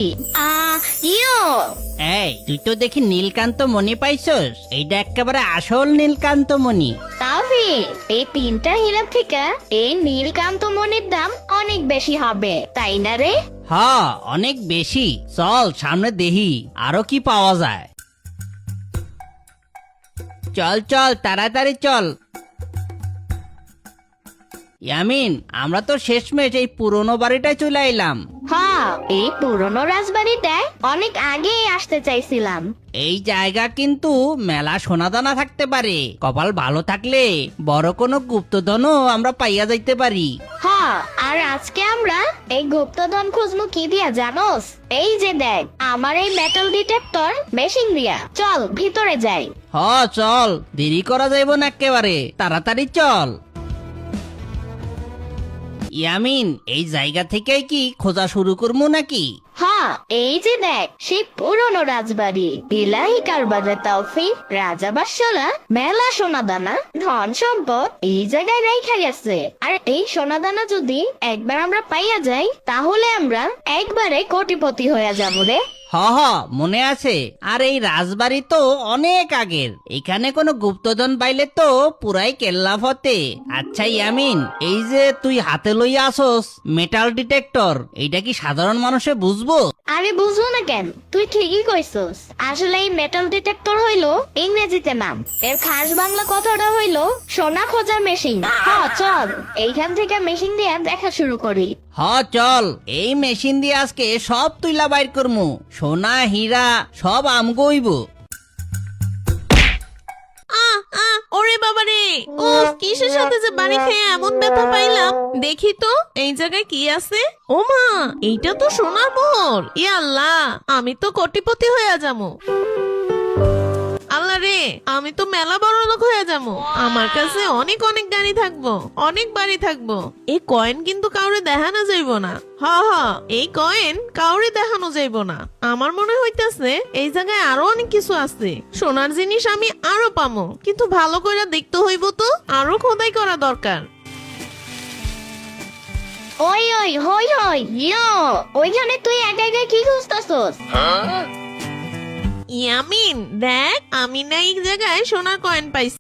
ইয়ো এই তুই তো দেখি নীলকান্ত মণি পাইছস। এইটা একেবারে আসল নীলকান্ত মণি। তাওফিক, এই 3টা হীরা থেকে এই নীলকান্ত মণির দাম অনেক বেশি হবে, তাই না রে? হ্যাঁ, অনেক বেশি। চল সামনে দেখি আরো কি পাওয়া যায়। চল চল তাড়াতাড়ি চল। ইয়ামিন, আমরা তো শেষমেশ এই পুরনো বাড়িটায় চলে এলাম। হ্যাঁ, এই পুরনো রাজবাড়িটায় অনেক আগেই আসতে চাইছিলাম। এই জায়গা কিন্তু মেলা সোনাদানা থাকতে পারে। কপাল ভালো থাকলে বড় কোনো গুপ্তধনও আমরা পাইয়া যাইতে পারি। হ্যাঁ, আর আজকে আমরা এই গুপ্তধন খুঁজবো কি দিয়া জানোস? এই যে দেখ, আমার এই মেটাল ডিটেক্টর মেশিন দিয়া। চল ভিতরে যাই। হ চল, দেরি করা যাইব না, একেবারে তাড়াতাড়ি চল। ইয়ামিন, এই জায়গা থেকে কি খোঁজা শুরু করবো নাকি? হ্যাঁ, এই যে দেখ সেই পুরনো রাজবাড়ি। বিলাহি কারবারে তাওফিক, রাজা বাদশারা মেলা সোনাদানা ধন সম্পদ এই জায়গায় রেখে গেছে। আর এই সোনাদানা যদি একবার আমরা পাইয়া যাই, তাহলে আমরা একবারে কোটিপতি হয়ে যাবো রে। হ হ, মনে আছে। আর এই রাজবাড়ি তো অনেক আগের। এখানে কোনো গুপ্তধন পাইলে তো পুরাই কেল্লা ফতে। আচ্ছা ইয়ামিন, এই যে তুই হাতে লইয়া আসস মেটাল ডিটেক্টর, এইটা কি সাধারণ মানুষে বুঝবো? আরে বুঝবো না কেন, তুই ঠিকই কইছস। আসলে এই মেটাল ডিটেক্টর হইলো ইংরেজিতে নাম, এর খাস বাংলা কথাটা হইলো সোনা খোঁজার মেশিন। হ্যাঁ চল, এইখান থেকে মেশিন দিয়ে দেখা শুরু করি। হ চল, এই মেশিন দিয়ে আজকে সব তুইলা বাইর করমু। সোনা হীরা সব আমগইব। ওরে বাবা রে, ও কিসের সাথে যে বাড়ি খেয়ে এমন ব্যথা পাইলাম। দেখি তো এই জায়গায় কি আছে। ও মা, এইটা তো সোনার মোহর। ই আল্লাহ, আমি তো কোটিপতি হয়ে যাবো। আল্লাহ রে, আমি তো মেলা বড় লোক হয়ে যাবো। আমার কাছে অনেক অনেক গাড়ি থাকবো, অনেক বাড়ি থাকবো। এই কয়েন কিন্তু কাউরে দেখানো যাইব না। এই কয়েন কাউরে দেখানো যাইব না। আমার মনে হইতাছে এই জায়গায় আরো অনেক কিছু আছে। সোনার জিনিস আমি আরো পামো, কিন্তু ভালো করে দেখতে হইব তো। আরো খোদাই করা দরকার। ওই ওই হই হই ইয়ো, ওইখানে তুই একা একা কি খুঁজতাছস? ইয়ামিন দেখ, আমি না এই জায়গায় সোনার কয়েন পাইছি।